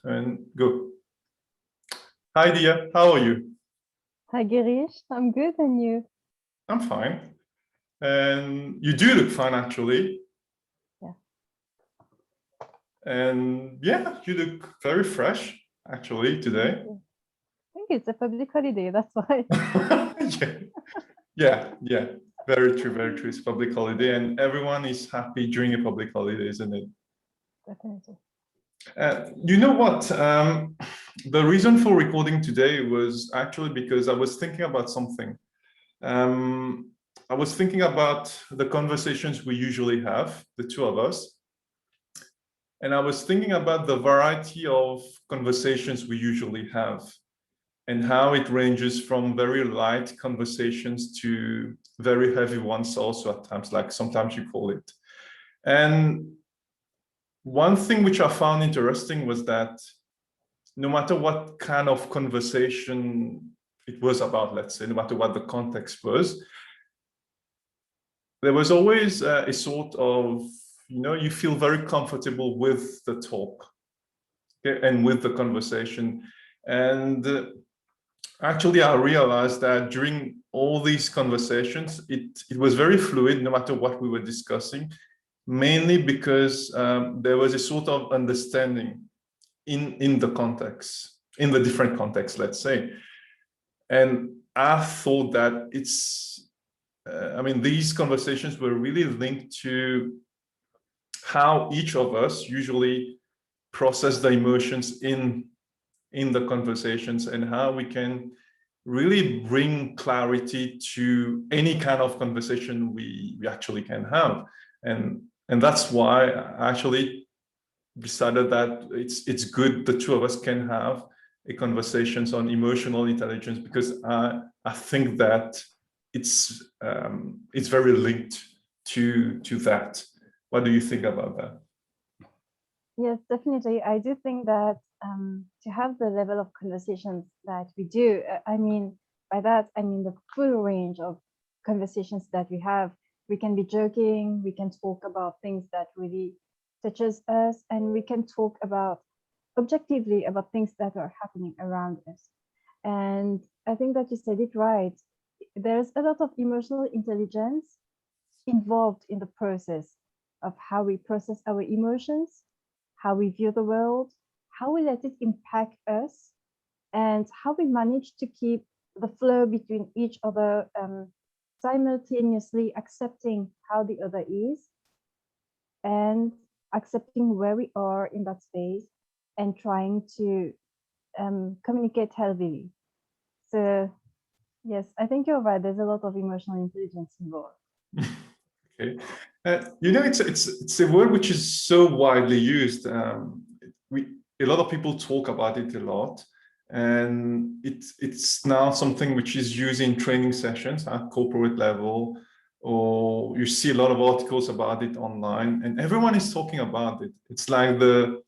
And go. Hi, Deeya. How are you? Hi, Geerish. I'm good, and you? I'm fine. And you do look fine, actually. Yeah. And yeah, you look very fresh, actually, today. I think it's a public holiday, that's why. Yeah. Very true, very true. It's public holiday, and everyone is happy during a public holiday, isn't it? Definitely. You know what? The reason for recording today was actually because I was thinking about something. I was thinking about the conversations we usually have, the two of us. And I was thinking about the variety of conversations we usually have and how it ranges from very light conversations to very heavy ones also at times, like sometimes you call it. And one thing which I found interesting was that no matter what kind of conversation it was about, let's say, no matter what the context was, there was always a sort of, you feel very comfortable with the talk, okay, and with the conversation. And actually, I realized that during all these conversations, it was very fluid, no matter what we were discussing, mainly because there was a sort of understanding in the context, in the different contexts, let's say. And I thought that these conversations were really linked to how each of us usually process the emotions in the conversations and how we can really bring clarity to any kind of conversation we actually can have. And that's why I actually decided that it's good the two of us can have a conversations on emotional intelligence, because I think that it's very linked to that. What do you think about that? Yes, definitely. I do think that to have the level of conversations that we do, by that, I mean the full range of conversations that we have. We can be joking, we can talk about things that really touches us, and we can talk about objectively about things that are happening around us. And I think that you said it right. There's a lot of emotional intelligence involved in the process of how we process our emotions, how we view the world, how we let it impact us, and how we manage to keep the flow between each other, simultaneously accepting how the other is and accepting where we are in that space and trying to communicate healthily. So, yes, I think you're right. There's a lot of emotional intelligence involved. Okay. It's a word which is so widely used. A lot of people talk about it a lot, and it's now something which is used in training sessions at corporate level, or you see a lot of articles about it online, and everyone is talking about it. It's like the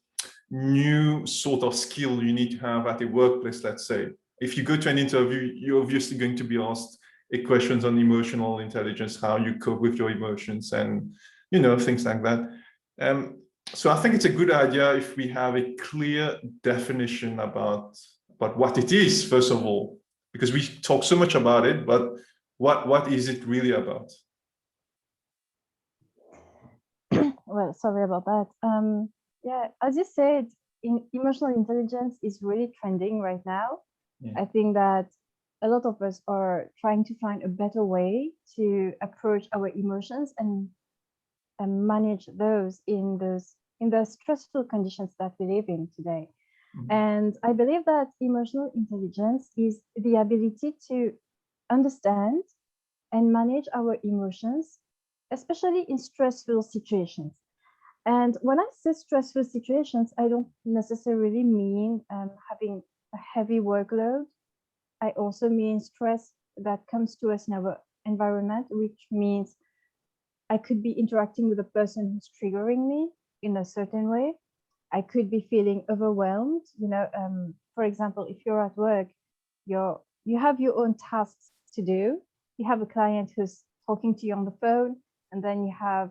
new sort of skill you need to have at a workplace, let's say. If you go to an interview, you're obviously going to be asked questions on emotional intelligence, how you cope with your emotions, and things like that. So I think it's a good idea if we have a clear definition about what it is, first of all, because we talk so much about it, but what is it really about? Well, sorry about that. Yeah, as you said, emotional intelligence is really trending right now. Yeah. I think that a lot of us are trying to find a better way to approach our emotions and manage those in the stressful conditions that we live in today. And I believe that emotional intelligence is the ability to understand and manage our emotions, especially in stressful situations. And when I say stressful situations, I don't necessarily mean having a heavy workload. I also mean stress that comes to us in our environment, which means I could be interacting with a person who's triggering me in a certain way. I could be feeling overwhelmed. For example, if you're at work, you have your own tasks to do. You have a client who's talking to you on the phone, and then you have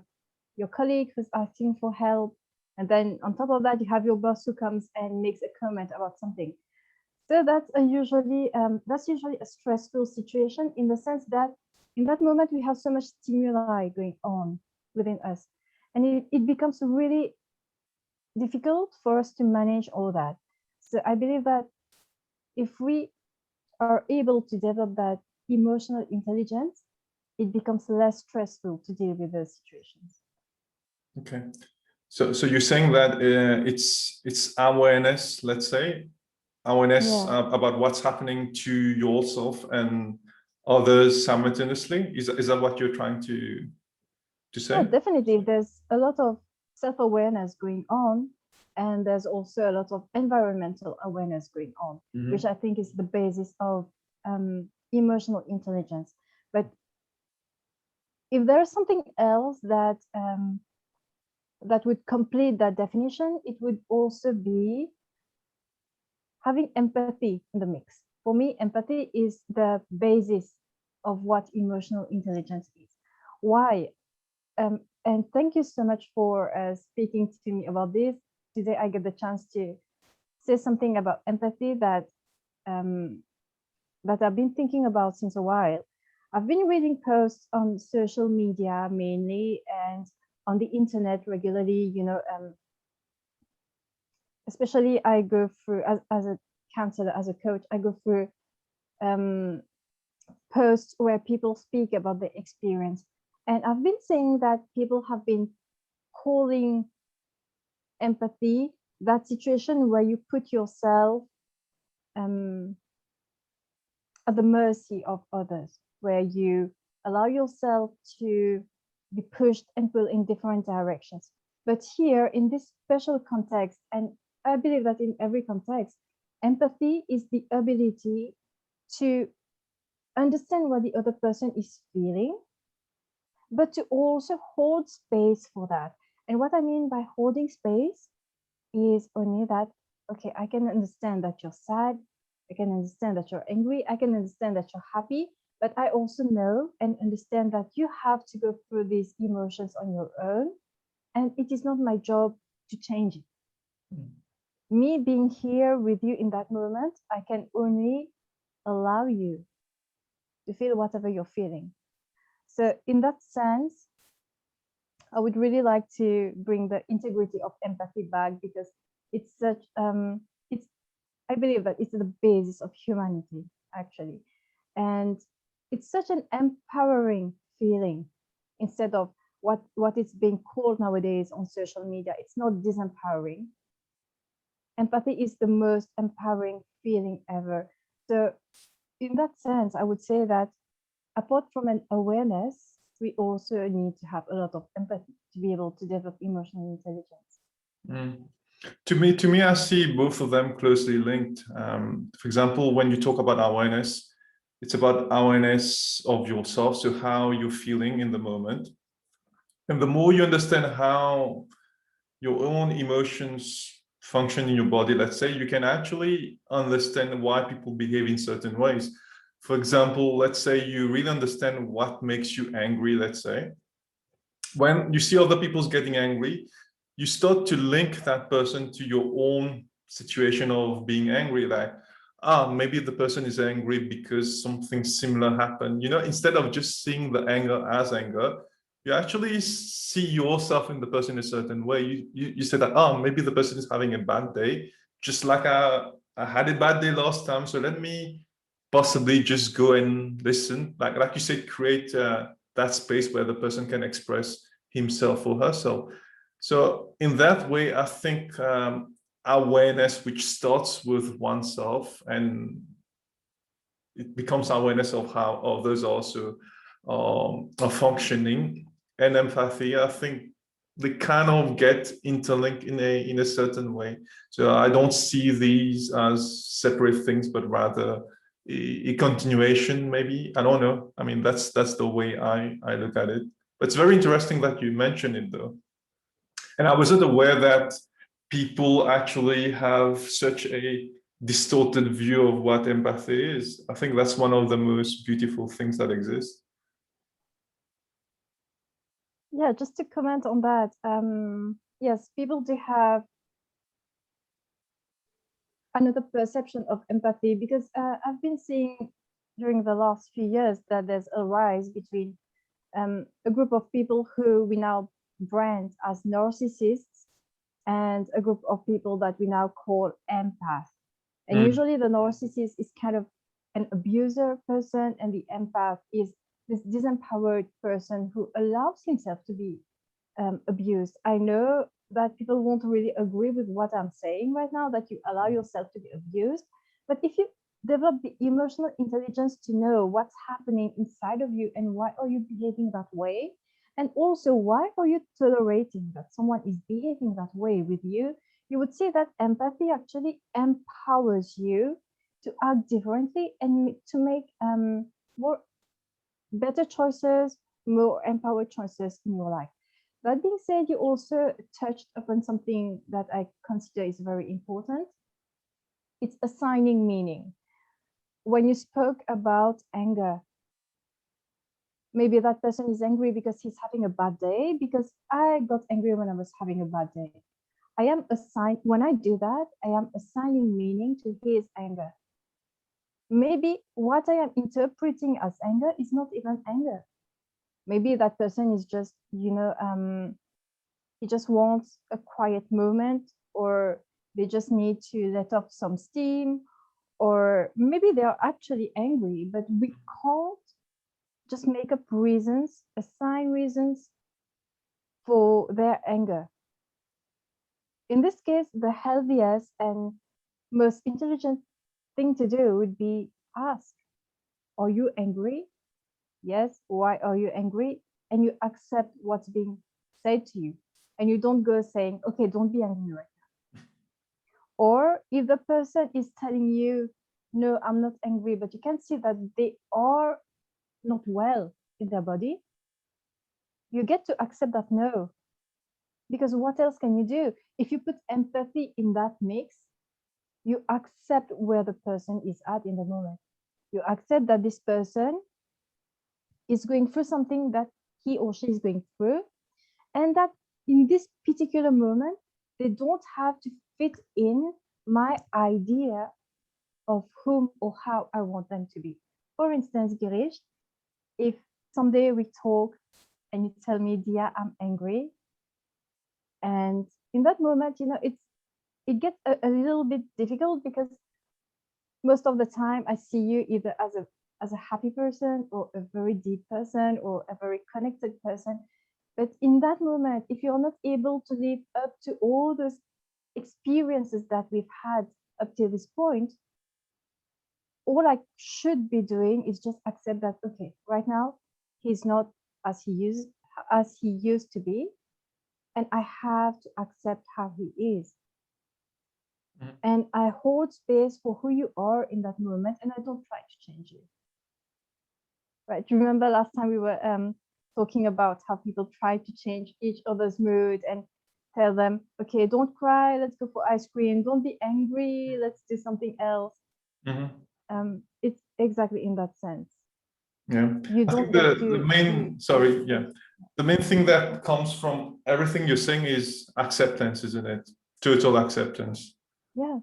your colleague who's asking for help, And then on top of that, you have your boss who comes and makes a comment about something. So that's usually a stressful situation, in the sense that in that moment we have so much stimuli going on within us, and it becomes really difficult for us to manage all that. So I believe that if we are able to develop that emotional intelligence, it becomes less stressful to deal with those situations. Okay. So you're saying that it's awareness, let's say, awareness about what's happening to yourself and others simultaneously. Is that what you're trying to say? Yeah, definitely. There's a lot of self-awareness going on, and there's also a lot of environmental awareness going on, which I think is the basis of emotional intelligence. But if there's something else that that would complete that definition, it would also be having empathy in the mix. For me, empathy is the basis of what emotional intelligence is. Why? And thank you so much for speaking to me about this. Today, I get the chance to say something about empathy that that I've been thinking about since a while. I've been reading posts on social media mainly, and on the internet regularly. Especially I go through as a counselor, as a coach, I go through posts where people speak about their experience. And I've been saying that people have been calling empathy that situation where you put yourself at the mercy of others, where you allow yourself to be pushed and pulled in different directions. But here, in this special context, and I believe that in every context, empathy is the ability to understand what the other person is feeling, but to also hold space for that. And what I mean by holding space is only that, okay, I can understand that you're sad, I can understand that you're angry, I can understand that you're happy, but I also know and understand that you have to go through these emotions on your own, and it is not my job to change it. Me being here with you in that moment, I can only allow you to feel whatever you're feeling. So in that sense, I would really like to bring the integrity of empathy back, because it's such it's I believe that it's the basis of humanity, actually. And it's such an empowering feeling, instead of what is being called nowadays on social media. It's not disempowering. Empathy is the most empowering feeling ever. So in that sense, I would say that apart from an awareness, we also need to have a lot of empathy to be able to develop emotional intelligence. To me, I see both of them closely linked. For example, when you talk about awareness, it's about awareness of yourself, so how you're feeling in the moment. And the more you understand how your own emotions function in your body, let's say, you can actually understand why people behave in certain ways. For example, let's say you really understand what makes you angry, let's say. When you see other people's getting angry, you start to link that person to your own situation of being angry, like, maybe the person is angry because something similar happened. Instead of just seeing the anger as anger, you actually see yourself in the person a certain way. You say that, maybe the person is having a bad day, just like I had a bad day last time, so let me possibly just go and listen. Like you said, create that space where the person can express himself or herself. So in that way, I think awareness, which starts with oneself, and it becomes awareness of how others also are functioning, and empathy, I think they kind of get interlinked in a certain way. So I don't see these as separate things, but rather a continuation, maybe. I don't know. I mean, that's the way I look at it. But it's very interesting that you mentioned it, though. And I wasn't aware that people actually have such a distorted view of what empathy is. I think that's one of the most beautiful things that exist. Yeah, just to comment on that, yes, people do have another perception of empathy, because I've been seeing during the last few years that there's a rise between a group of people who we now brand as narcissists and a group of people that we now call empath. And usually the narcissist is kind of an abuser person, and the empath is this disempowered person who allows himself to be abused. I know that people won't really agree with what I'm saying right now, that you allow yourself to be abused. But if you develop the emotional intelligence to know what's happening inside of you and why are you behaving that way, and also why are you tolerating that someone is behaving that way with you, you would see that empathy actually empowers you to act differently and to make more better choices, more empowered choices in your life. That being said, you also touched upon something that I consider is very important. It's assigning meaning. When you spoke about anger, maybe that person is angry because he's having a bad day, because I got angry when I was having a bad day. When I do that, I am assigning meaning to his anger. Maybe what I am interpreting as anger is not even anger. Maybe that person is just, he just wants a quiet moment, or they just need to let off some steam, or maybe they are actually angry, but we can't just make up reasons, assign reasons for their anger. In this case, the healthiest and most intelligent thing to do would be ask, are you angry? Yes. Why are you angry? And you accept what's being said to you. And you don't go saying, okay, don't be angry right now. Or if the person is telling you, no, I'm not angry, but you can see that they are not well in their body, you get to accept that no. Because what else can you do? If you put empathy in that mix, you accept where the person is at in the moment. You accept that this person is going through something that he or she is going through, and that in this particular moment, they don't have to fit in my idea of whom or how I want them to be. For instance, Girish, if someday we talk and you tell me, Deeya, I'm angry, and in that moment, it gets a little bit difficult, because most of the time I see you either as a happy person, or a very deep person, or a very connected person. But in that moment, if you're not able to live up to all those experiences that we've had up to this point, all I should be doing is just accept that, okay, right now he's not as he used to be, and I have to accept how he is. And I hold space for who you are in that moment, and I don't try to change you. Right? Do you remember last time we were talking about how people try to change each other's mood and tell them, okay, don't cry, let's go for ice cream, don't be angry, let's do something else. It's exactly in that sense. Yeah, You I don't think get the main, sorry, yeah, the main thing that comes from everything you're saying is acceptance, isn't it? Total acceptance. Yeah.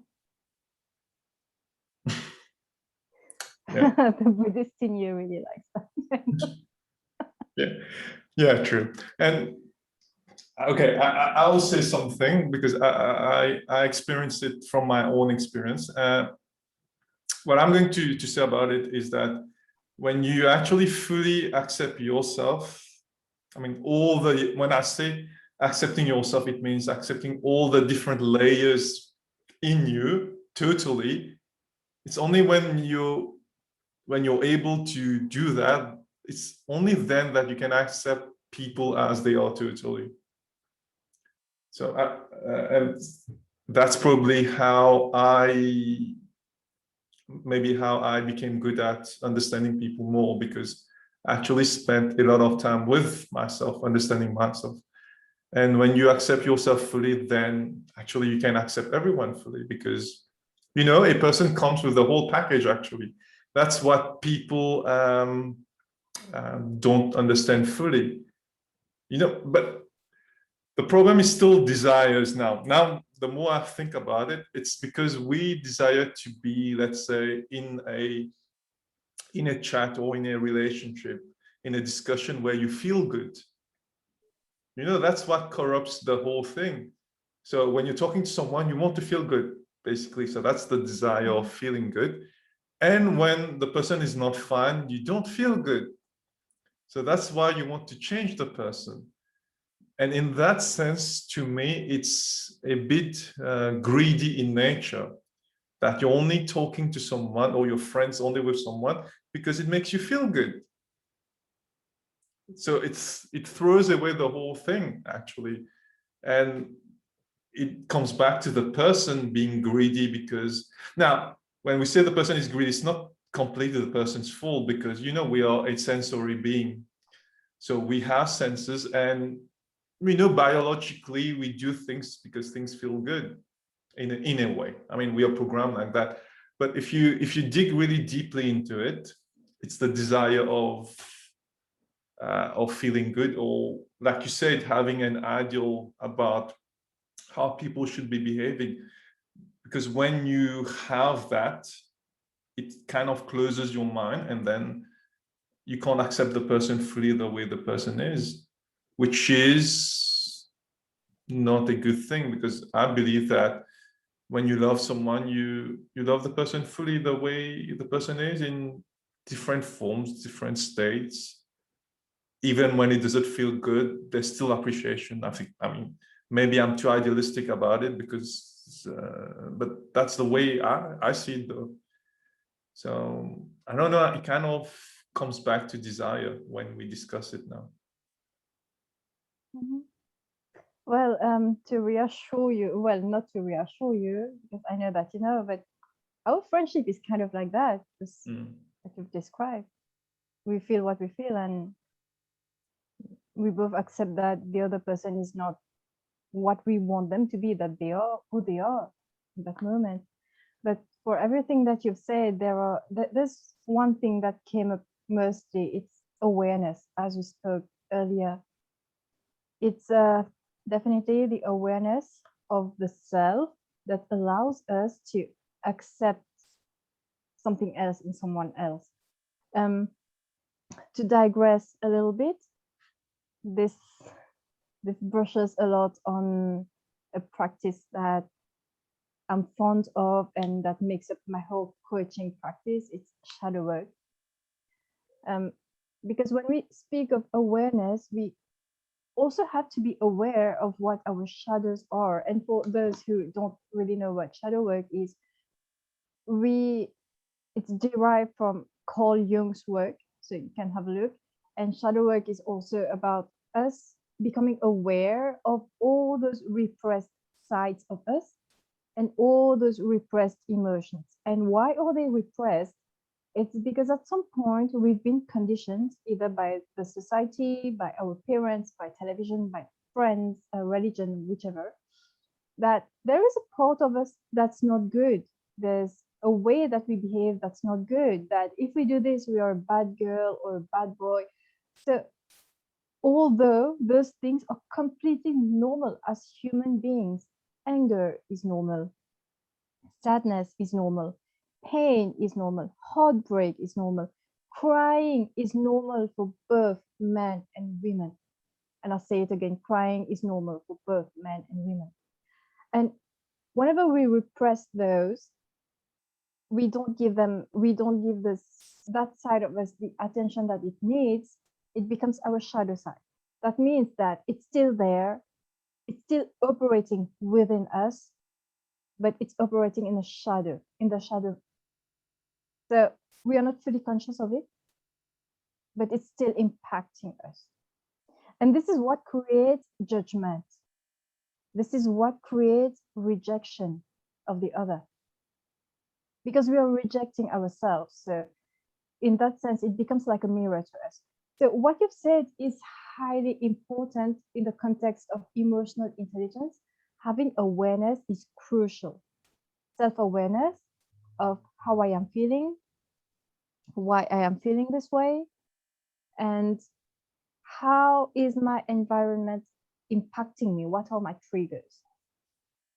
Yeah. The Buddhist in you really likes that. Yeah, true. And okay, I'll say something, because I experienced it from my own experience. What I'm going to say about it is that when you actually fully accept yourself, I mean, when I say accepting yourself, it means accepting all the different layers in you totally. It's only when you're able to do that, it's only then that you can accept people as they are totally. So and that's probably maybe how I became good at understanding people more, because I actually spent a lot of time with myself, understanding myself. And when you accept yourself fully, then actually you can accept everyone fully, because a person comes with the whole package. Actually, that's what people don't understand fully. But The problem is still desires now. Now, the more I think about it, it's because we desire to be, let's say, in a chat or in a relationship, in a discussion where you feel good. You know, that's what corrupts the whole thing. So when you're talking to someone, you want to feel good, basically. So that's the desire of feeling good. And when the person is not fine, you don't feel good. So that's why you want to change the person. And in that sense, to me, it's a bit greedy in nature, that you're only talking to someone or your friends only with someone because it makes you feel good. So it throws away the whole thing, actually. And it comes back to the person being greedy, because now, when we say the person is greedy, it's not completely the person's fault, because, you know, we are a sensory being. So we have senses, and we know biologically we do things because things feel good in a way. I mean, we are programmed like that. But if you dig really deeply into it, it's the desire of feeling good, or like you said, having an ideal about how people should be behaving. Because when you have that, it kind of closes your mind, and then you can't accept the person fully the way the person is, which is not a good thing, because I believe that when you love someone, you love the person fully the way the person is, in different forms, different states. Even when it doesn't feel good, there's still appreciation. I think, I mean, maybe I'm too idealistic about it, because but that's the way I see it, though. So I don't know, it kind of comes back to desire when we discuss it now. Mhm. Well, to reassure you, well, not to reassure you, because I know that you know, but our friendship is kind of like that, just like you've described. We feel what we feel, and we both accept that the other person is not what we want them to be, that they are who they are in that moment. But for everything that you've said, there's one thing that came up mostly. It's awareness, as we spoke earlier. It's definitely the awareness of the self that allows us to accept something else in someone else. To digress a little bit, this brushes a lot on a practice that I'm fond of and that makes up my whole coaching practice. It's shadow work. Because when we speak of awareness, we also have to be aware of what our shadows are. And for those who don't really know what shadow work is, it's derived from Carl Jung's work, so you can have a look. And shadow work is also about us becoming aware of all those repressed sides of us and all those repressed emotions. And why are they repressed? It's because at some point we've been conditioned either by the society, by our parents, by television, by friends, religion, whichever, that there is a part of us that's not good. There's a way that we behave that's not good, that if we do this, we are a bad girl or a bad boy. So although those things are completely normal as human beings, anger is normal, sadness is normal, pain is normal, heartbreak is normal, crying is normal for both men and women. And I'll say it again, crying is normal for both men and women. And whenever we repress those, we don't give this that side of us the attention that it needs. It becomes our shadow side. That means that it's still there, it's still operating within us, but it's operating in the shadow. So we are not fully conscious of it, but it's still impacting us. And this is what creates judgment. This is what creates rejection of the other, because we are rejecting ourselves. So in that sense, it becomes like a mirror to us. So what you've said is highly important in the context of emotional intelligence. Having awareness is crucial. Self-awareness of how I am feeling, why I am feeling this way, and how is my environment impacting me? What are my triggers?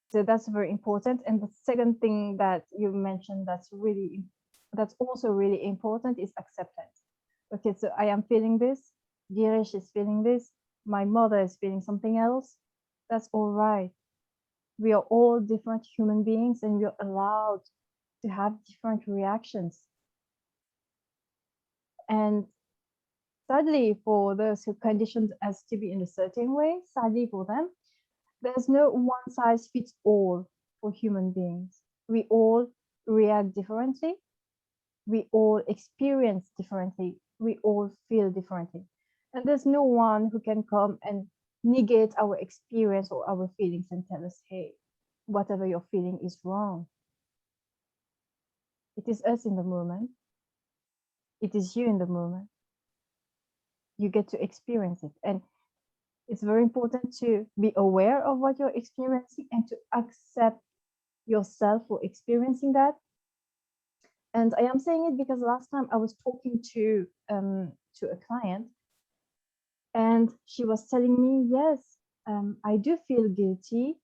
So that's very important. And the second thing that you mentioned that's also really important is acceptance. Okay, so I am feeling this, Geerish is feeling this, my mother is feeling something else. That's all right. We are all different human beings and we are allowed to have different reactions. And sadly, for those who conditioned us to be in a certain way, sadly for them, there's no one size fits all for human beings. We all react differently. We all experience differently. We all feel differently. And there's no one who can come and negate our experience or our feelings and tell us, hey, whatever you're feeling is wrong. It is us in the moment. It is you in the moment. You get to experience it. And it's very important to be aware of what you're experiencing and to accept yourself for experiencing that. And I am saying it because last time I was talking to a client and she was telling me, yes, I do feel guilty,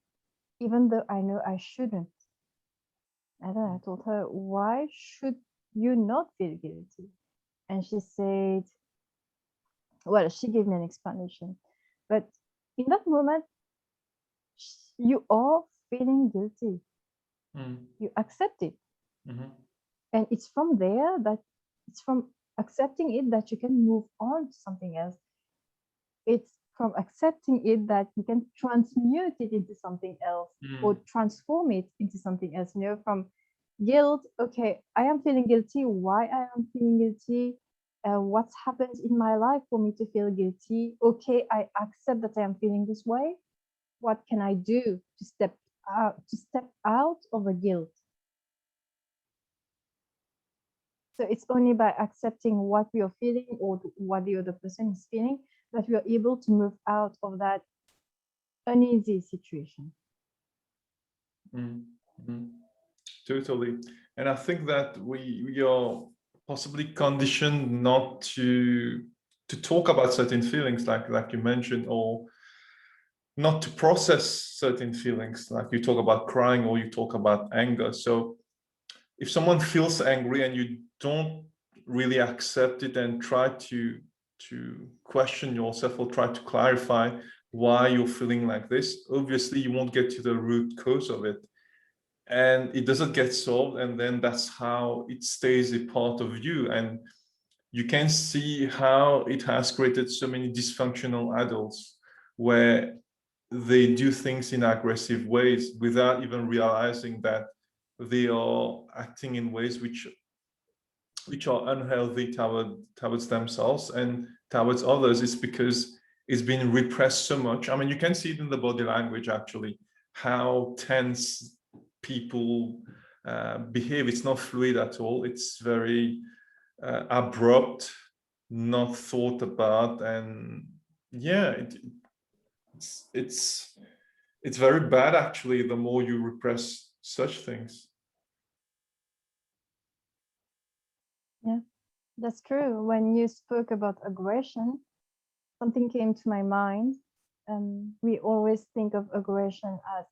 even though I know I shouldn't. And then I told her, why should you not feel guilty? And she said, well, she gave me an explanation. But in that moment, you are feeling guilty. You accept it. And it's from there that it's from accepting it that you can move on to something else. It's from accepting it that you can transmute it into something else or transform it into something else. You know, from guilt, okay, I am feeling guilty. Why I am feeling guilty? What's happened in my life for me to feel guilty? Okay, I accept that I am feeling this way. What can I do to step out of the guilt? So it's only by accepting what we are feeling or what the other person is feeling that we are able to move out of that uneasy situation. Totally. And I think that we are possibly conditioned not to talk about certain feelings, like you mentioned, or not to process certain feelings, like you talk about crying or you talk about anger. So if someone feels angry and you don't really accept it and try to question yourself or try to clarify why you're feeling like this, obviously you won't get to the root cause of it. And it doesn't get solved, and then that's how it stays a part of you. And you can see how it has created so many dysfunctional adults where they do things in aggressive ways without even realizing that they are acting in ways which are unhealthy towards themselves and towards others. Is because it's been repressed so much. I mean, you can see it in the body language, actually, how tense people behave. It's not fluid at all. It's very abrupt, not thought about, and yeah, it's very bad, actually, the more you repress such things. Yeah, that's true. When you spoke about aggression, something came to my mind. We always think of aggression as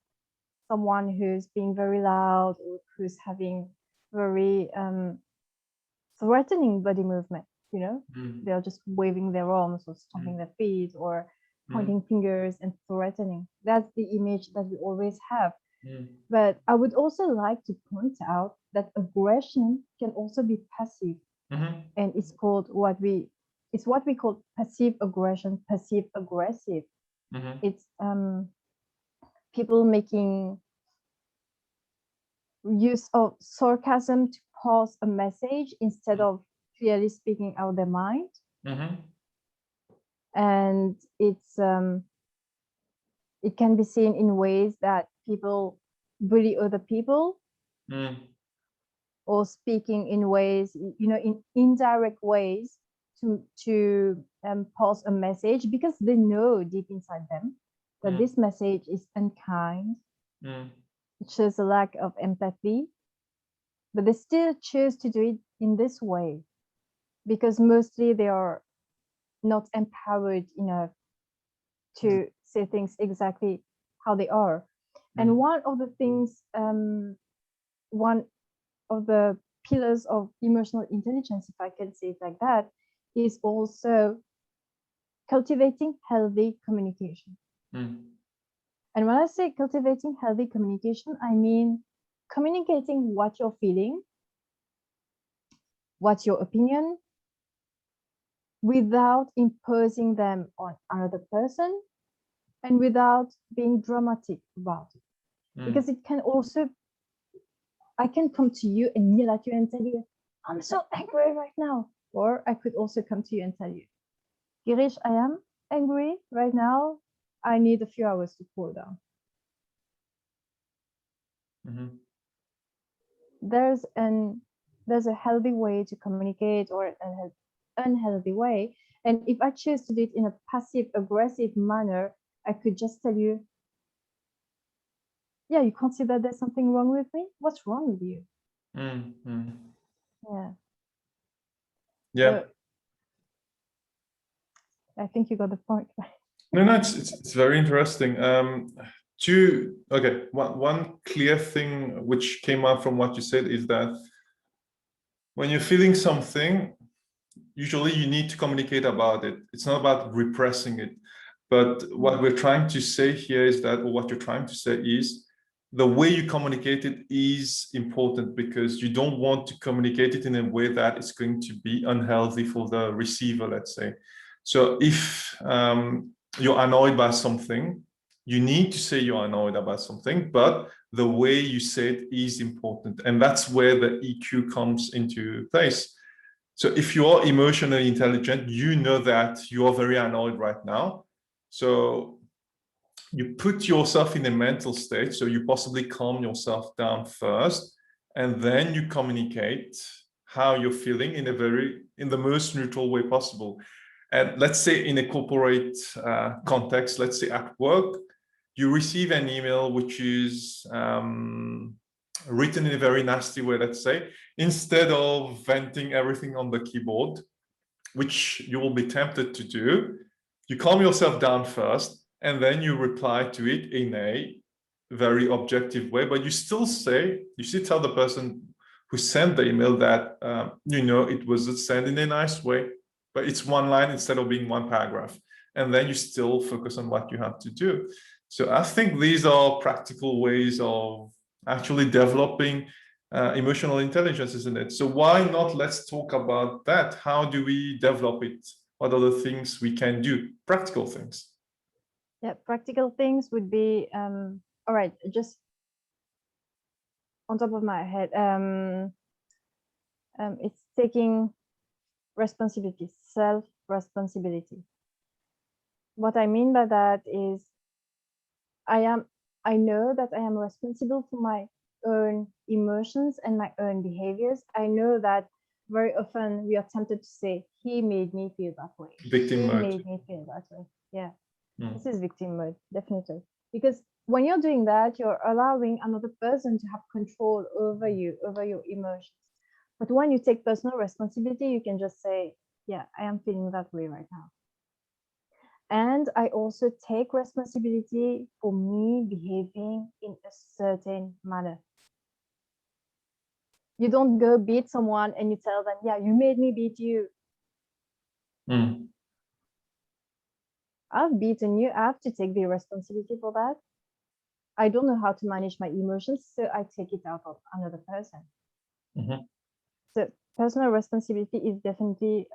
someone who's being very loud or who's having very threatening body movement. You know, they're just waving their arms or stomping their feet or pointing fingers and threatening. That's the image that we always have. But I would also like to point out that aggression can also be passive, and it's what we call passive aggression, passive aggressive. It's people making use of sarcasm to pass a message instead of clearly speaking out their mind. And it can be seen in ways that people bully other people or speaking in ways, you know, in indirect ways to pass a message because they know deep inside them that this message is unkind. It shows a lack of empathy, but they still choose to do it in this way because mostly they are not empowered enough to say things exactly how they are. And one of the things, one of the pillars of emotional intelligence, if I can say it like that, is also cultivating healthy communication. And when I say cultivating healthy communication, I mean communicating what you're feeling, what's your opinion, without imposing them on another person and without being dramatic about it. Because it can also, I can come to you and yell at you and tell you, I'm so angry right now. Or I could also come to you and tell you, Geerish, I am angry right now. I need a few hours to cool down. There's a healthy way to communicate or an unhealthy way. And if I choose to do it in a passive aggressive manner, I could just tell you, yeah, you consider there's something wrong with me? What's wrong with you? Yeah. So, I think you got the point. No, it's very interesting. One clear thing which came out from what you said is that when you're feeling something, usually you need to communicate about it. It's not about repressing it. But what we're trying to say here is that, or what you're trying to say is, the way you communicate it is important, because you don't want to communicate it in a way that is going to be unhealthy for the receiver, let's say. So if you're annoyed by something, you need to say you're annoyed about something, but the way you say it is important. And that's where the EQ comes into place. So if you are emotionally intelligent, you know that you are very annoyed right now. So you put yourself in a mental state, so you possibly calm yourself down first, and then you communicate how you're feeling in the most neutral way possible. And let's say in a corporate context, let's say at work, you receive an email which is written in a very nasty way, let's say, instead of venting everything on the keyboard, which you will be tempted to do, you calm yourself down first, and then you reply to it in a very objective way, but you still tell the person who sent the email that, it was sent in a nice way, but it's one line instead of being one paragraph. And then you still focus on what you have to do. So I think these are practical ways of actually developing emotional intelligence, isn't it? So why not, let's talk about that. How do we develop it? What are the things we can do? Practical things. Yeah, practical things would be, all right, just on top of my head, it's taking responsibility, self-responsibility. What I mean by that is I know that I am responsible for my own emotions and my own behaviors. I know that very often we are tempted to say, he made me feel that way. Victim mode. He made me feel that way. Yeah, this is victim mode, definitely. Because when you're doing that, you're allowing another person to have control over you, over your emotions. But when you take personal responsibility, you can just say, yeah, I am feeling that way right now. And I also take responsibility for me behaving in a certain manner. You don't go beat someone and you tell them, yeah, you made me beat you. I've beaten you. I have to take the responsibility for that. I don't know how to manage my emotions, so I take it out on another person. So personal responsibility is definitely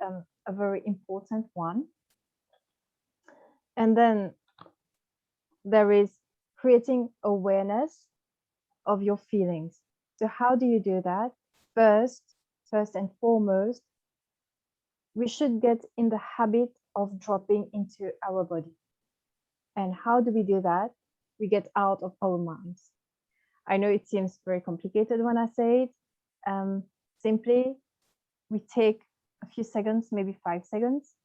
a very important one. And then there is creating awareness of your feelings. So how do you do that? First and foremost, we should get in the habit of dropping into our body. And how do we do that? We get out of our minds. I know it seems very complicated when I say it. Simply, we take a few seconds, maybe 5 seconds,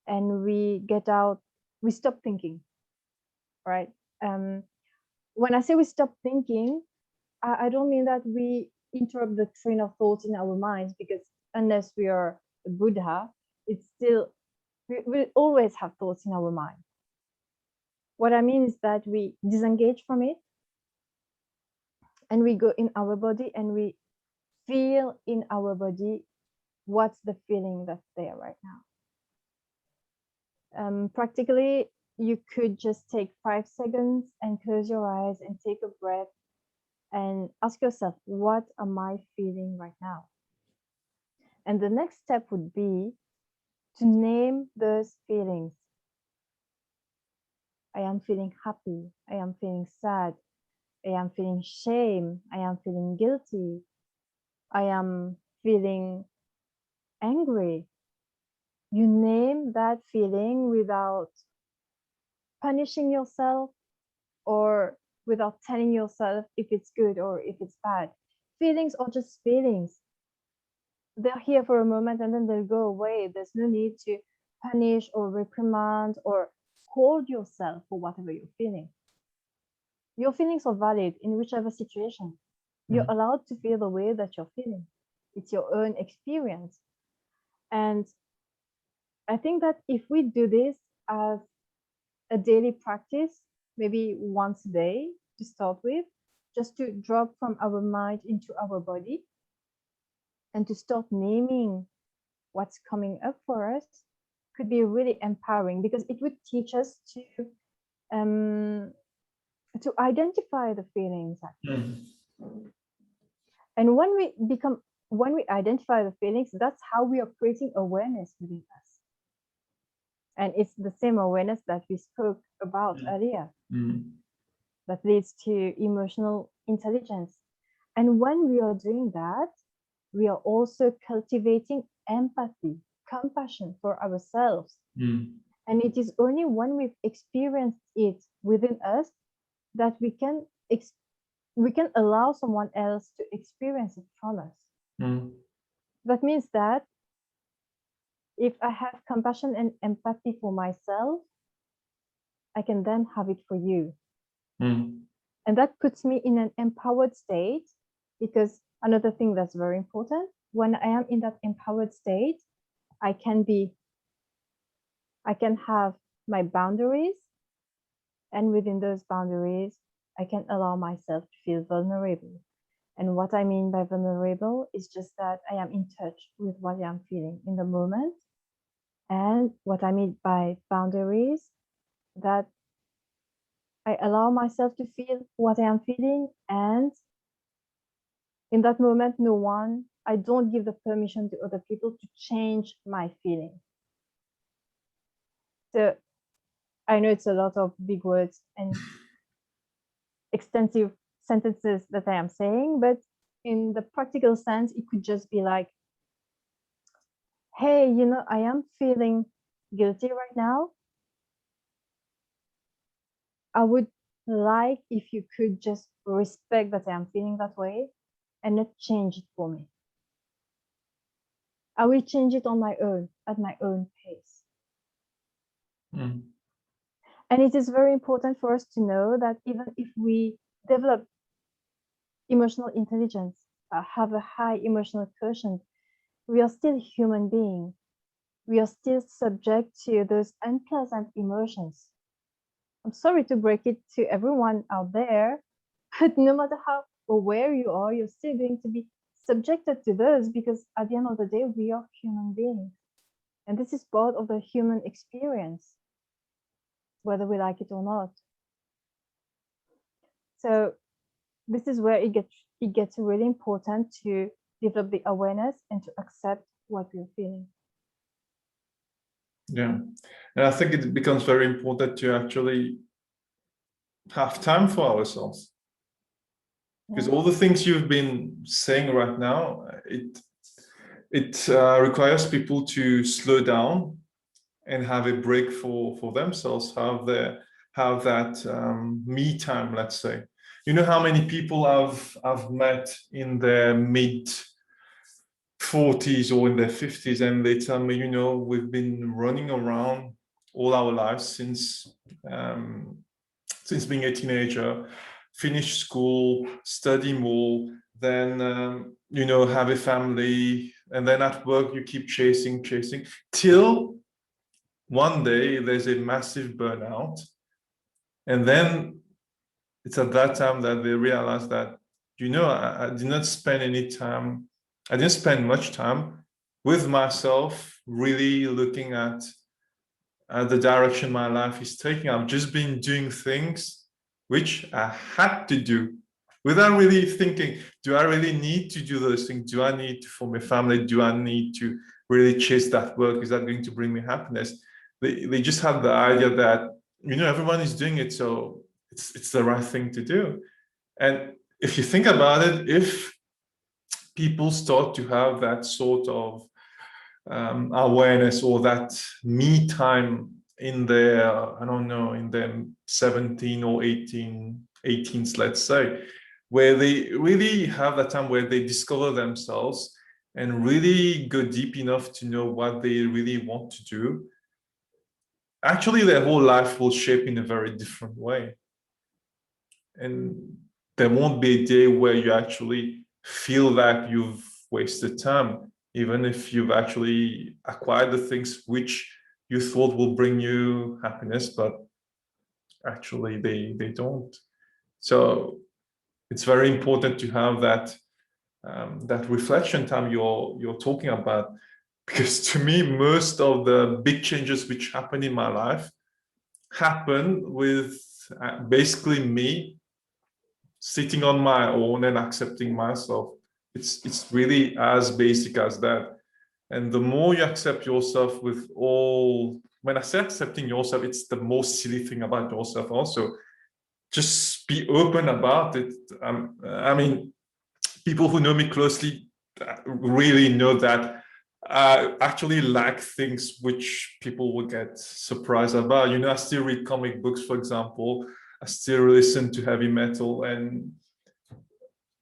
and we get out, we stop thinking, right? When I say we stop thinking, I don't mean that we interrupt the train of thought in our minds, because unless we are a Buddha, it's still, we always have thoughts in our mind. What I mean is that we disengage from it and we go in our body and we feel in our body what's the feeling that's there right now. Practically, you could just take 5 seconds and close your eyes and take a breath and ask yourself, what am I feeling right now? And the next step would be to name those feelings. I am feeling happy. I am feeling sad. I am feeling shame. I am feeling guilty. I am feeling angry. You name that feeling without punishing yourself or without telling yourself if it's good or if it's bad. Feelings are just feelings. They're here for a moment and then they'll go away. There's no need to punish or reprimand or scold yourself for whatever you're feeling. Your feelings are valid in whichever situation. You're allowed to feel the way that you're feeling. It's your own experience. And I think that if we do this as a daily practice, maybe once a day to start with, just to drop from our mind into our body and to start naming what's coming up for us, could be really empowering, because it would teach us to identify the feelings actually. And when we identify the feelings, that's how we are creating awareness within us. And it's the same awareness that we spoke about earlier that leads to emotional intelligence. And when we are doing that, we are also cultivating empathy, compassion for ourselves. And it is only when we've experienced it within us that we can allow someone else to experience it from us. That means that if I have compassion and empathy for myself, I can then have it for you. And that puts me in an empowered state, because another thing that's very important, when I am in that empowered state, I can have my boundaries, and within those boundaries, I can allow myself to feel vulnerable. And what I mean by vulnerable is just that I am in touch with what I'm feeling in the moment. And what I mean by boundaries, that I allow myself to feel what I am feeling, and in that moment, I don't give the permission to other people to change my feeling. So I know it's a lot of big words and extensive sentences that I am saying, but in the practical sense, it could just be like, hey, I am feeling guilty right now. I would like if you could just respect that I am feeling that way and not change it for me. I will change it on my own, at my own pace. And it is very important for us to know that even if we develop emotional intelligence, have a high emotional quotient, we are still human beings. We are still subject to those unpleasant emotions. I'm sorry to break it to everyone out there, but no matter how aware you are, you're still going to be subjected to those, because at the end of the day, we are human beings. And this is part of the human experience, whether we like it or not. So this is where it gets really important to develop the awareness and to accept what we're feeling. Yeah, and I think it becomes very important to actually have time for ourselves, because all the things you've been saying right now, it requires people to slow down and have a break for themselves, have that me time, let's say. You know how many people I've met in their mid 40s or in their 50s, and they tell me, we've been running around all our lives since being a teenager, finish school, study more, then have a family, and then at work you keep chasing till one day there's a massive burnout, And then it's at that time that they realize that, I did not spend any time, I didn't spend much time with myself, really looking at the direction my life is taking. I've just been doing things which I had to do without really thinking, do I really need to do those things? Do I need to form a family? Do I need to really chase that work? Is that going to bring me happiness? They just have the idea that, everyone is doing it, so it's the right thing to do. And if you think about it, if people start to have that sort of awareness, or that me time in their, I don't know, in their 17 or 18s, let's say, where they really have that time where they discover themselves and really go deep enough to know what they really want to do, actually their whole life will shape in a very different way. And there won't be a day where you actually feel like you've wasted time, even if you've actually acquired the things which you thought will bring you happiness, but actually they don't. So it's very important to have that reflection time you're talking about, because to me, most of the big changes which happen in my life happen with basically me sitting on my own and accepting myself. It's really as basic as that. And the more you accept yourself with all, when I say accepting yourself, it's the most silly thing about yourself also. Just be open about it. I mean, people who know me closely really know that I actually like things which people will get surprised about. I still read comic books, for example. I still listen to heavy metal, and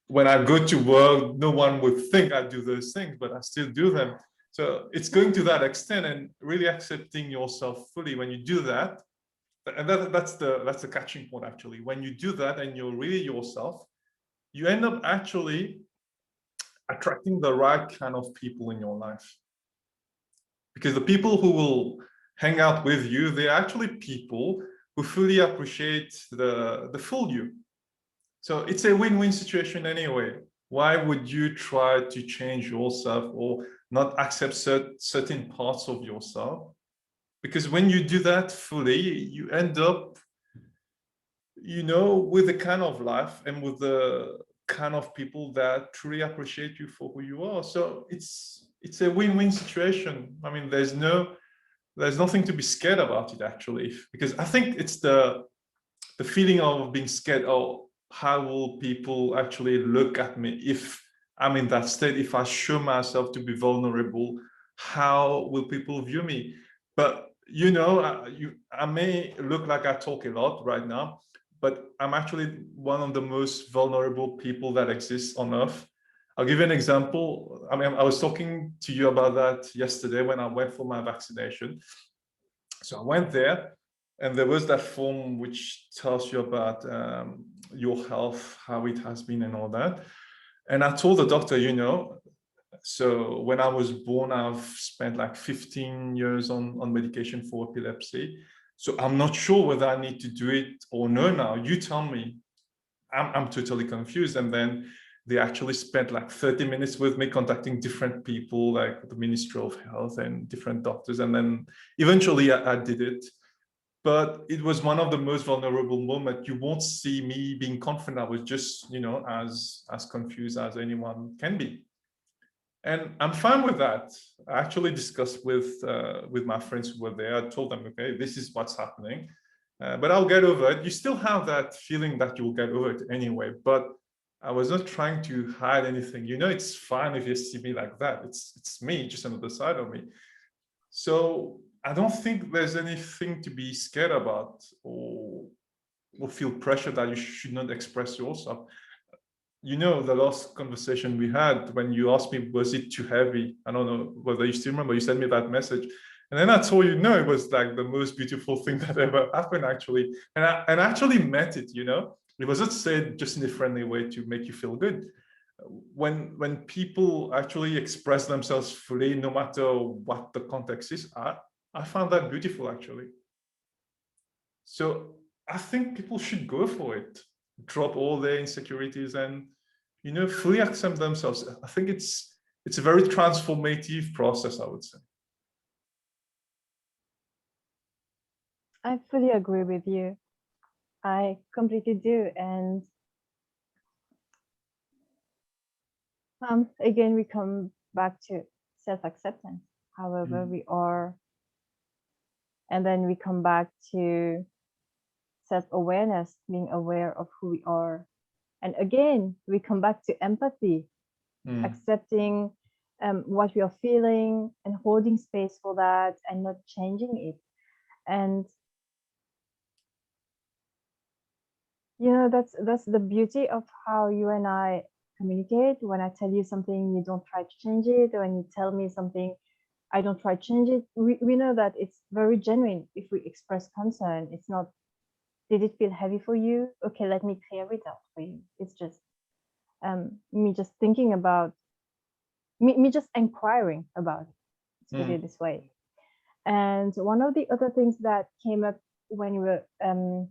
when I go to work, no one would think I do those things, but I still do them. So it's going to that extent, and really accepting yourself fully. When you do that, and that's the catching point, actually. When you do that and you're really yourself, you end up actually attracting the right kind of people in your life. Because the people who will hang out with you, they're actually people who fully appreciate the full you. So it's a win-win situation anyway. Why would you try to change yourself or not accept certain parts of yourself? Because when you do that fully, you end up, with the kind of life and with the kind of people that truly appreciate you for who you are. So it's a win-win situation. I mean, there's nothing to be scared about it, actually, because I think it's the feeling of being scared. Oh, how will people actually look at me if I'm in that state? If I show myself to be vulnerable, how will people view me? But I may look like I talk a lot right now, but I'm actually one of the most vulnerable people that exists on earth. I'll give you an example. I mean, I was talking to you about that yesterday when I went for my vaccination. So I went there, and there was that form which tells you about your health, how it has been, and all that. And I told the doctor, so when I was born, I've spent like 15 years on medication for epilepsy. So I'm not sure whether I need to do it or no now. You tell me. I'm totally confused. And then they actually spent like 30 minutes with me contacting different people, like the Ministry of Health and different doctors. And then eventually I did it. But it was one of the most vulnerable moments. You won't see me being confident. I was just, as confused as anyone can be. And I'm fine with that. I actually discussed with my friends who were there. I told them, okay, this is what's happening, but I'll get over it. You still have that feeling that you'll get over it anyway. But I was not trying to hide anything. It's fine if you see me like that. It's me, just another side of me. So I don't think there's anything to be scared about or feel pressure that you should not express yourself. The last conversation we had, when you asked me, was it too heavy? I don't know whether you still remember, you sent me that message. And then I told you, no, it was like the most beautiful thing that ever happened, actually. And I actually meant it, It was not said just in a friendly way to make you feel good. When people actually express themselves fully, no matter what the context is, I found that beautiful, actually. So I think people should go for it, drop all their insecurities and, you know, fully accept themselves. I think it's a very transformative process, I would say. I fully agree with you. I completely do. And again, we come back to self-acceptance, however we are. And then we come back to self-awareness, being aware of who we are. And again, we come back to empathy, accepting what we are feeling and holding space for that and not changing it. And you know, that's the beauty of how you and I communicate. When I tell you something, you don't try to change it. Or when you tell me something, I don't try to change it. We know that it's very genuine if we express concern. It's not, did it feel heavy for you? Okay, let me clear it out for you. It's just me just thinking about, me just inquiring about it. Let's put it this way. And one of the other things that came up when you were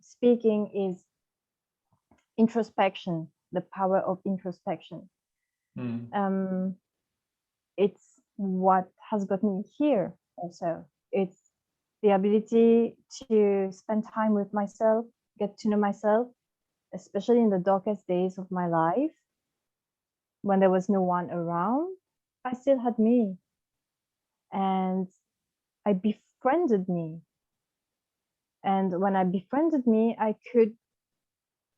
speaking is introspection, the power of introspection. It's what has got me here also. It's the ability to spend time with myself, get to know myself, especially in the darkest days of my life, when there was no one around. I still had me, and I befriended me. And when I befriended me, I could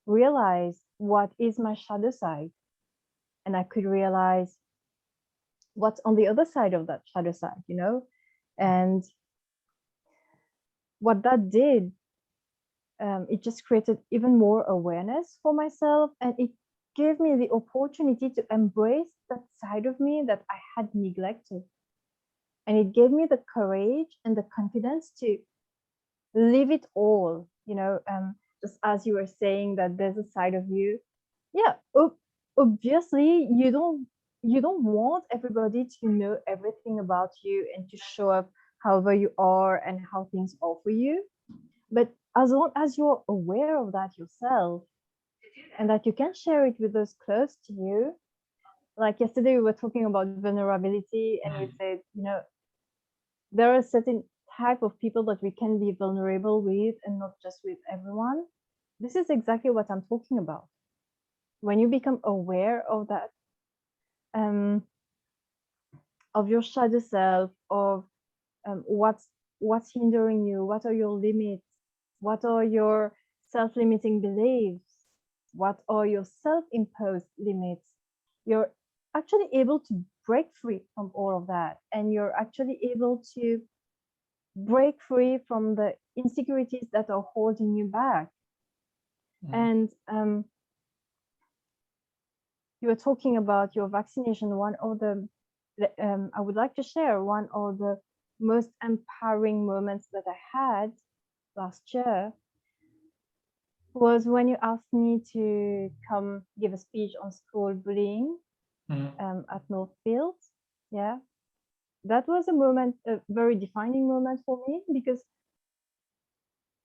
realize what is my shadow side, and I could realize what's on the other side of that shadow side, you know. And what that did, it just created even more awareness for myself, and it gave me the opportunity to embrace that side of me that I had neglected. And it gave me the courage and the confidence to leave it all, you know, just as you were saying that there's a side of you. Yeah, obviously you don't want everybody to know everything about you and to show up however you are and how things are for you. But as long as you're aware of that yourself and that you can share it with those close to you, like yesterday we were talking about vulnerability, and we said, you know, there are certain type of people that we can be vulnerable with and not just with everyone. This is exactly what I'm talking about. When you become aware of that, of your shadow self, of what's hindering you, what are your limits, what are your self-limiting beliefs, what are your self-imposed limits, you're actually able to break free from all of that, and you're actually able to break free from the insecurities that are holding you back. And you were talking about your vaccination. One of the I would like to share one of the most empowering moments that I had last year was when you asked me to come give a speech on school bullying at Northfield. Yeah, that was a moment, a very defining moment for me, because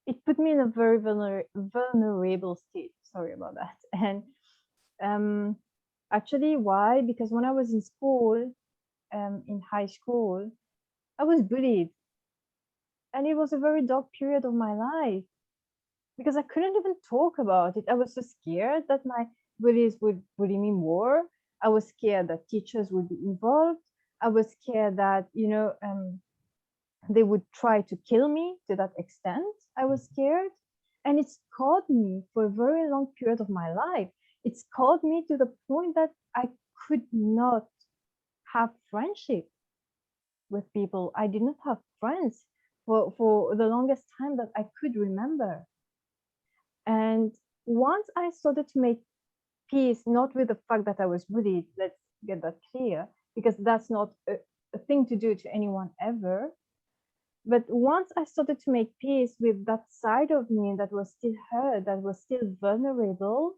it put me in a very vulnerable state. Sorry about that. And actually, why? Because when I was in school, in high school, I was bullied, and it was a very dark period of my life because I couldn't even talk about it. I was so scared that my bullies would bully me more. I was scared that teachers would be involved. I was scared that, you know, they would try to kill me to that extent. I was scared. And it scarred me for a very long period of my life. It scarred me to the point that I could not have friendship with people. I did not have friends for the longest time that I could remember. And once I started to make peace, not with the fact that I was bullied, let's get that clear, because that's not a thing to do to anyone ever. But once I started to make peace with that side of me that was still hurt, that was still vulnerable,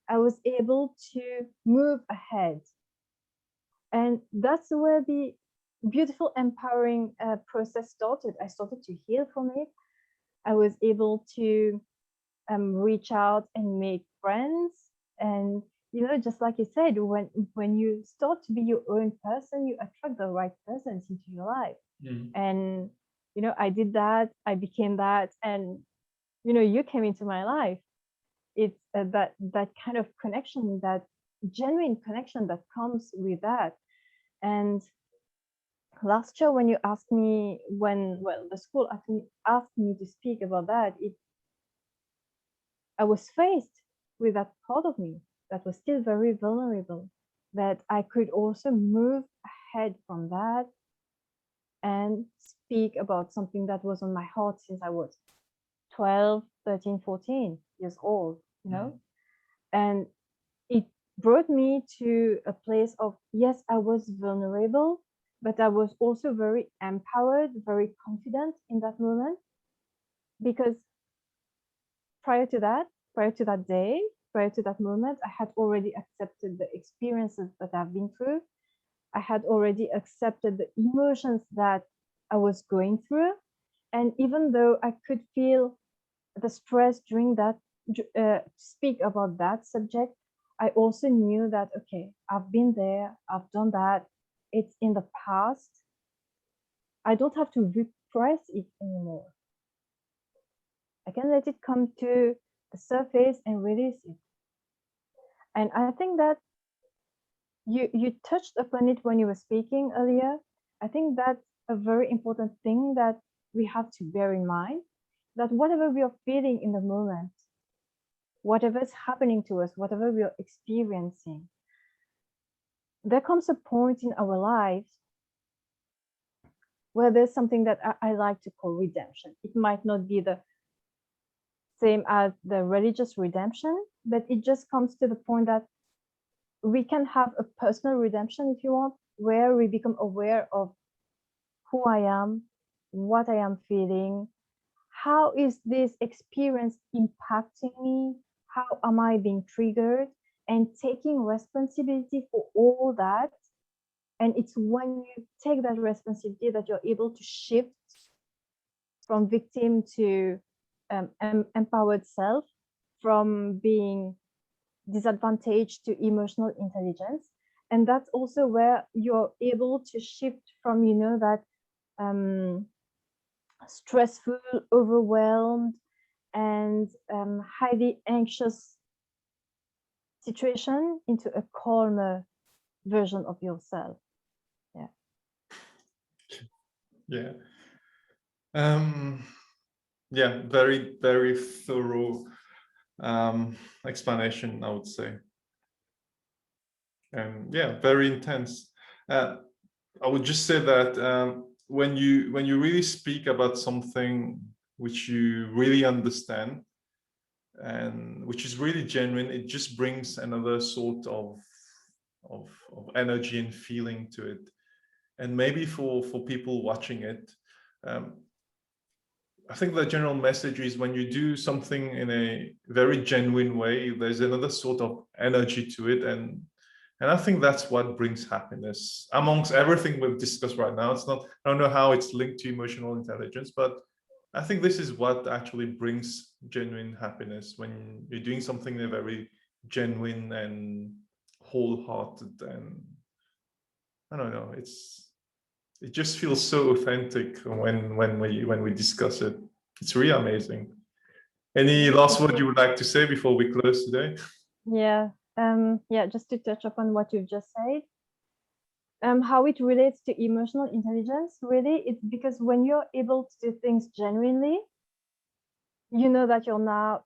I was able to move ahead. And that's where the beautiful, empowering process started. I started to heal from it. I was able to reach out and make friends. And just like you said, when you start to be your own person, you attract the right persons into your life. And I did that, I became that, and you came into my life. It's that kind of connection, that genuine connection that comes with that. And last year, when you asked me, the school asked me to speak about that, I was faced with that part of me that was still very vulnerable, that I could also move ahead from that and speak about something that was on my heart since I was 12, 13, 14 years old, and it brought me to a place of, yes, I was vulnerable, but I was also very empowered, very confident in that moment, because prior to that day, prior to that moment, I had already accepted the experiences that I've been through. I had already accepted the emotions that I was going through. And even though I could feel the stress during that, speak about that subject, I also knew that, okay, I've been there, I've done that, it's in the past. I don't have to repress it anymore. I can let it come to the surface and release it. And I think that you touched upon it when you were speaking earlier. I think that's a very important thing that we have to bear in mind, that whatever we are feeling in the moment, whatever is happening to us, whatever we are experiencing, there comes a point in our lives where there's something that I like to call redemption. It might not be the same as the religious redemption, but it just comes to the point that we can have a personal redemption, if you want, where we become aware of who I am, what I am feeling, how is this experience impacting me, how am I being triggered, and taking responsibility for all that. And it's when you take that responsibility that you're able to shift from victim to empowered self, from being disadvantaged to emotional intelligence. And that's also where you're able to shift from, that stressful, overwhelmed, and highly anxious situation into a calmer version of yourself. Yeah. Yeah. Yeah, very, very thorough explanation, I would say. And yeah, very intense. I would just say that when you really speak about something which you really understand and which is really genuine, it just brings another sort of energy and feeling to it. And maybe for people watching it, I think the general message is when you do something in a very genuine way, there's another sort of energy to it. And I think that's what brings happiness amongst everything we've discussed right now. It's not, I don't know how it's linked to emotional intelligence, but I think this is what actually brings genuine happiness, when you're doing something in a very genuine and wholehearted, and I don't know, it just feels so authentic when we discuss it. It's really amazing. Any last word you would like to say before we close today? Yeah. Just to touch upon what you've just said, how it relates to emotional intelligence, really, it's because when you're able to do things genuinely, you know that you're now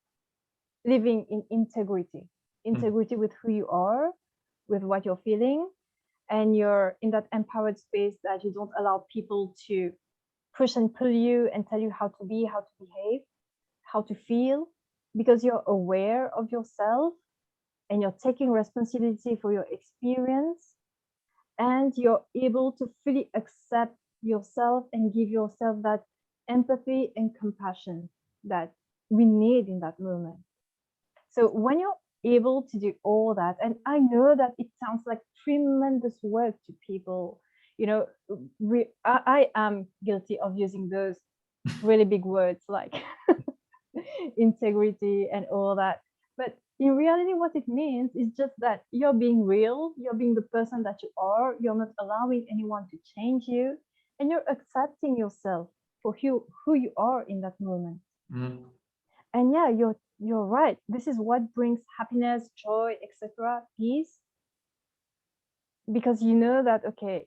living in integrity with who you are, with what you're feeling, and you're in that empowered space that you don't allow people to push and pull you and tell you how to be, how to behave, how to feel, because you're aware of yourself and you're taking responsibility for your experience, and you're able to fully accept yourself and give yourself that empathy and compassion that we need in that moment. So when you're able to do all that, and I know that it sounds like tremendous work to people, I am guilty of using those really big words like integrity and all that. But in reality, what it means is just that you're being real, you're being the person that you are, you're not allowing anyone to change you, and you're accepting yourself for who you are in that moment. Mm. And yeah, you're right. This is what brings happiness, joy, etc., peace. Because you know that, okay,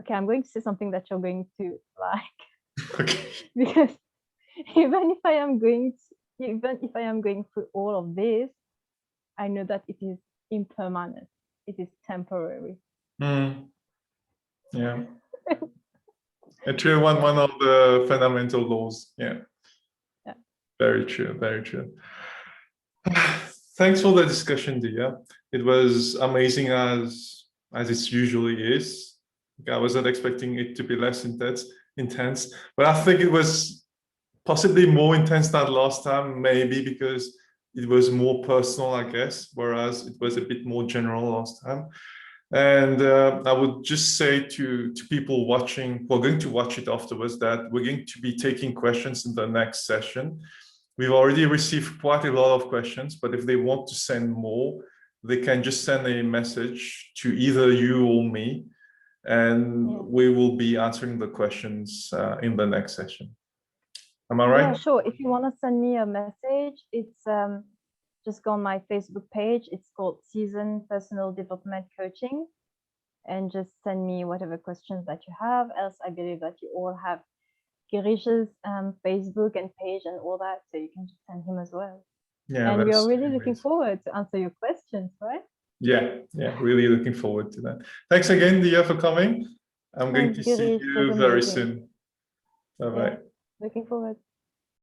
I'm going to say something that you're going to like. Okay. Because even if I am going through all of this, I know that it is impermanent. It is temporary. Mm. Yeah. Actually, one of the fundamental laws. Yeah. Yeah. Very true. Very true. Thanks for the discussion, Deeya. It was amazing as it usually is. I wasn't expecting it to be less intense, but I think it was possibly more intense than last time, maybe because it was more personal, I guess, whereas it was a bit more general last time. And I would just say to people watching, who are going to watch it afterwards, that we're going to be taking questions in the next session. We've already received quite a lot of questions, but if they want to send more, they can just send a message to either you or me, and we will be answering the questions in the next session. Am I right? Yeah, sure. If you want to send me a message, it's just go on my Facebook page. It's called Season Personal Development Coaching, and just send me whatever questions that you have. Else, I believe that you all have Geerish's Facebook and page and all that, so you can just send him as well. Yeah, and we are really amazing. looking forward to answer your questions, right? Yeah, really looking forward to that. Thanks again, Deeya, for coming. I'm going Thanks, to see Geerish. It was you very amazing. soon. Bye-bye. Yeah, looking forward.